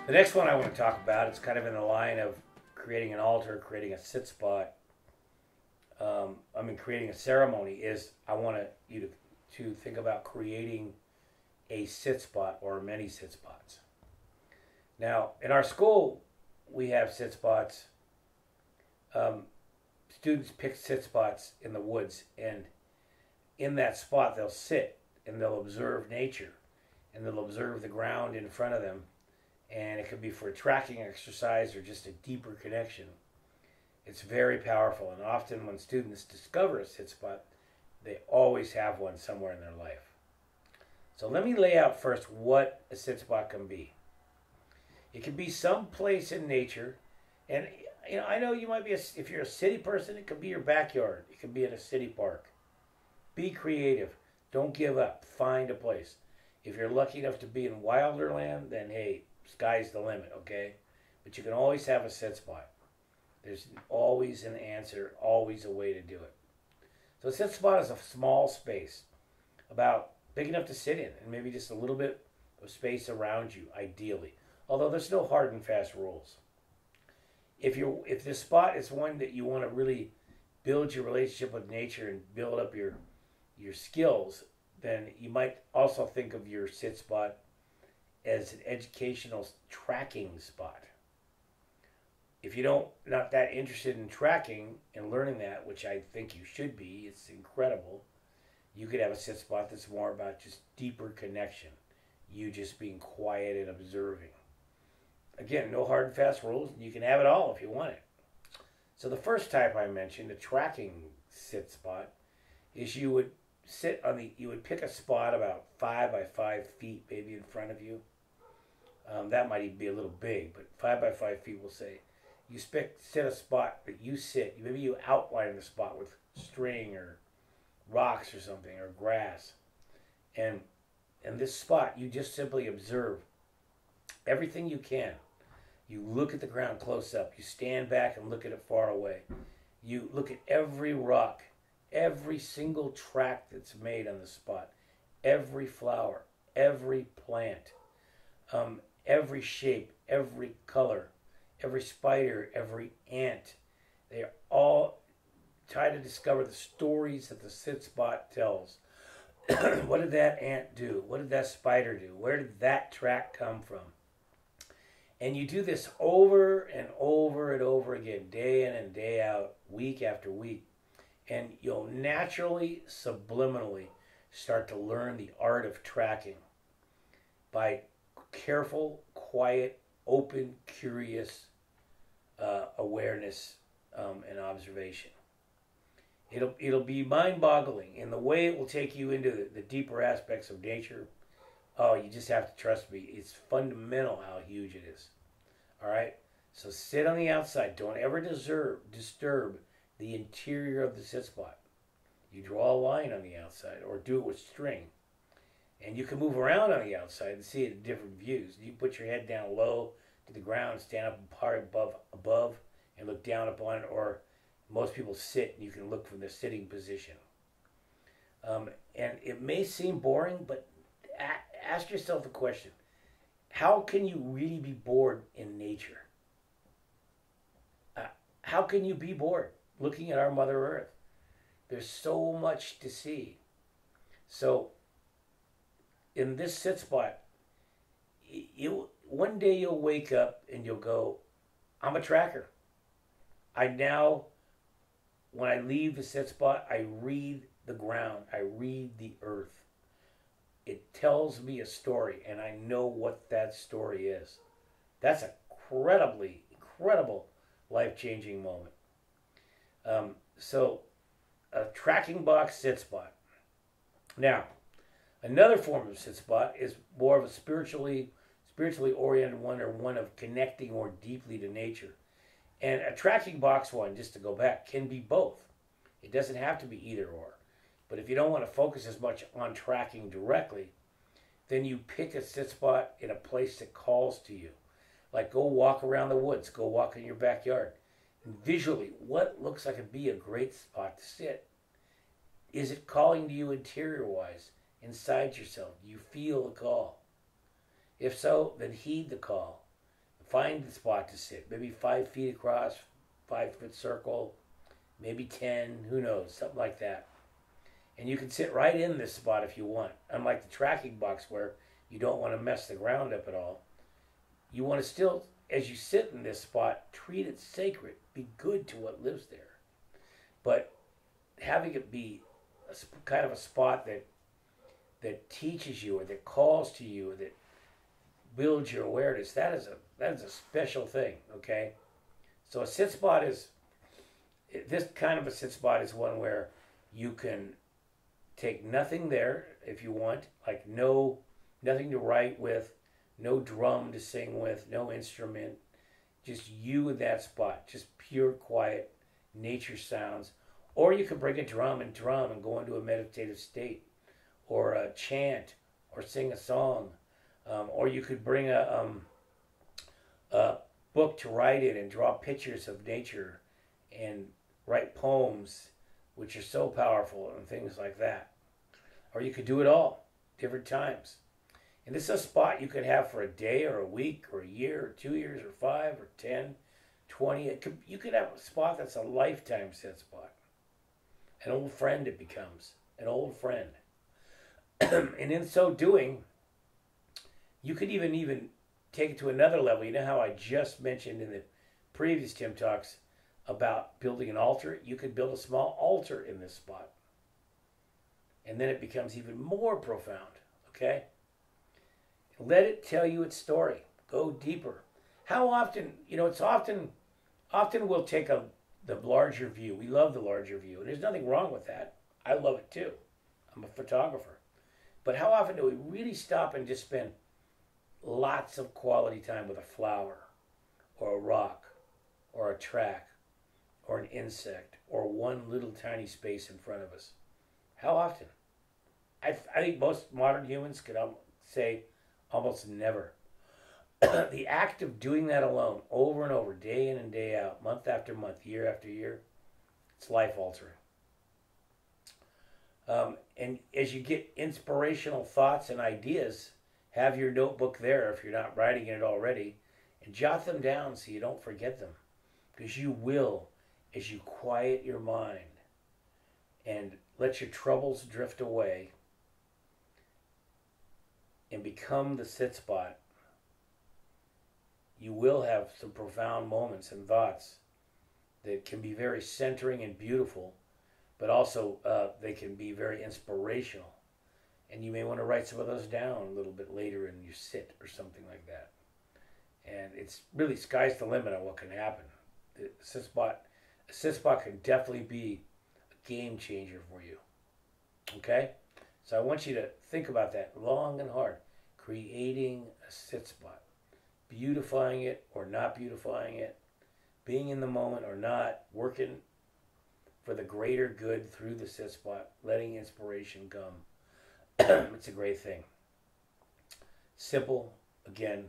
The next one I want to talk about, it's kind of in the line of creating an altar, creating a sit spot. Creating a ceremony is I want you to think about creating a sit spot or many sit spots. Now, in our school, we have sit spots. Um, Students pick sit spots in the woods, and in that spot, they'll sit and they'll observe nature and they'll observe the ground in front of them. And it could be for a tracking exercise or just a deeper connection. It's very powerful, and often when students discover a sit spot, they always have one somewhere in their life. So let me lay out first what a sit spot can be. It can be some place in nature, and I know you might be if you're a city person, it could be your backyard. It could be in a city park. Be creative. Don't give up. Find a place. If you're lucky enough to be in wilder land, then hey, sky's the limit, okay? But you can always have a sit spot. There's always an answer, always a way to do it. So a sit spot is a small space, about big enough to sit in, and maybe just a little bit of space around you, ideally. Although there's no hard and fast rules. If this spot is one that you want to really build your relationship with nature and build up your skills, then you might also think of your sit spot as an educational tracking spot. If you not that interested in tracking and learning that, which I think you should be, it's incredible. You could have a sit spot that's more about just deeper connection. You just being quiet and observing. Again, no hard and fast rules. You can have it all if you want it. So the first type I mentioned, a tracking sit spot, is you would pick a spot about 5 by 5 feet maybe in front of you. That might even be a little big, but 5 by 5 feet will say. You set a spot that you sit. Maybe you outline the spot with string or rocks or something or grass. And in this spot, you just simply observe everything you can. You look at the ground close up. You stand back and look at it far away. You look at every rock, every single track that's made on the spot, every flower, every plant, every shape, every color, every spider, every ant. They all try to discover the stories that the sit spot tells. What did that ant do? What did that spider do? Where did that track come from? And you do this over and over and over again, day in and day out, week after week. And you'll naturally, subliminally start to learn the art of tracking by careful, quiet, open, curious awareness and observation. It'll be mind-boggling in the way it will take you into the deeper aspects of nature. Oh, you just have to trust me. It's fundamental how huge it is. All right? So sit on the outside. Don't ever disturb the interior of the sit spot. You draw a line on the outside or do it with string. And you can move around on the outside and see it in different views. You put your head down low to the ground, stand up hard above and look down upon it, or most people sit and you can look from the sitting position. And it may seem boring, but ask yourself the question: how can you really be bored in nature? How can you be bored looking at our Mother Earth? There's so much to see. So in this sit spot, one day you'll wake up and you'll go, I'm a tracker. When I leave the sit spot, I read the ground. I read the earth. It tells me a story, and I know what that story is. That's an incredible, life-changing moment. So a tracking box sit spot. Now, another form of sit spot is more of a spiritually oriented one, or one of connecting more deeply to nature. And a tracking box one, just to go back, can be both. It doesn't have to be either or. But if you don't want to focus as much on tracking directly, then you pick a sit spot in a place that calls to you. Like go walk around the woods, go walk in your backyard. And visually, what looks like it'd be a great spot to sit? Is it calling to you interior-wise, inside yourself? Do you feel the call? If so, then heed the call. find the spot to sit. Maybe 5 feet across, 5-foot circle, maybe 10, who knows, something like that. And you can sit right in this spot if you want. Unlike the tracking box where you don't want to mess the ground up at all. You want to still, as you sit in this spot, treat it sacred. Be good to what lives there. But having it be kind of a spot that teaches you, or that calls to you, or that builds your awareness, that is a special thing, okay? So a sit spot is, this kind of a sit spot is one where you can take nothing there if you want, like nothing to write with, no drum to sing with, no instrument, just you in that spot, just pure quiet nature sounds. Or you can bring a drum and go into a meditative state, or a chant, or sing a song, or you could bring a book to write in and draw pictures of nature and write poems, which are so powerful, and things like that. Or you could do it all, different times. And this is a spot you could have for a day or a week or a year or 2 years or 5 or 10, 20. You could have a spot that's a lifetime sit spot. An old friend it becomes, an old friend. And in so doing, you could even take it to another level. You know how I just mentioned in the previous Tim Talks about building an altar? You could build a small altar in this spot. And then it becomes even more profound, okay? Let it tell you its story. Go deeper. How often, it's often we'll take the larger view. We love the larger view, and there's nothing wrong with that. I love it too. I'm a photographer. But how often do we really stop and just spend lots of quality time with a flower, or a rock, or a track, or an insect, or one little tiny space in front of us? How often? I think most modern humans could say almost never. The act of doing that alone, over and over, day in and day out, month after month, year after year, it's life altering. And as you get inspirational thoughts and ideas, have your notebook there if you're not writing in it already, and jot them down so you don't forget them. Because you will, as you quiet your mind and let your troubles drift away and become the sit spot, you will have some profound moments and thoughts that can be very centering and beautiful, but also they can be very inspirational. And you may want to write some of those down a little bit later in your sit or something like that. And it's really sky's the limit on what can happen. A sit spot can definitely be a game changer for you. Okay? So I want you to think about that long and hard. Creating a sit spot. Beautifying it or not beautifying it. Being in the moment or not. Working for the greater good through the sit spot. Letting inspiration come. It's a great thing. Simple, again,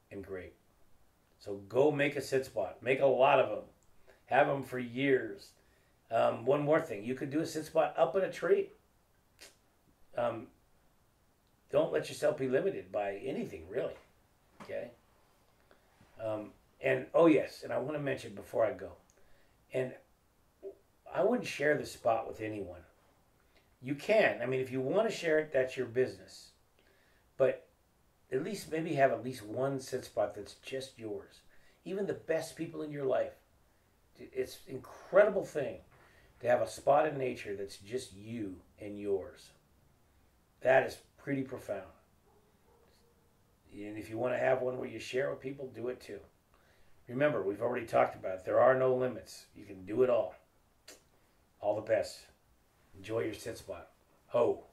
and great. So go make a sit spot. Make a lot of them. Have them for years. One more thing. You could do a sit spot up in a tree. Don't let yourself be limited by anything, really. Okay? And, oh yes, and I want to mention before I go, and I wouldn't share this spot with anyone. You can. I mean, if you want to share it, that's your business. But at least maybe have at least one sit spot that's just yours. Even the best people in your life. It's an incredible thing to have a spot in nature that's just you and yours. That is pretty profound. And if you want to have one where you share with people, do it too. Remember, we've already talked about it. There are no limits. You can do it all. All the best. Enjoy your sit spot. Ho.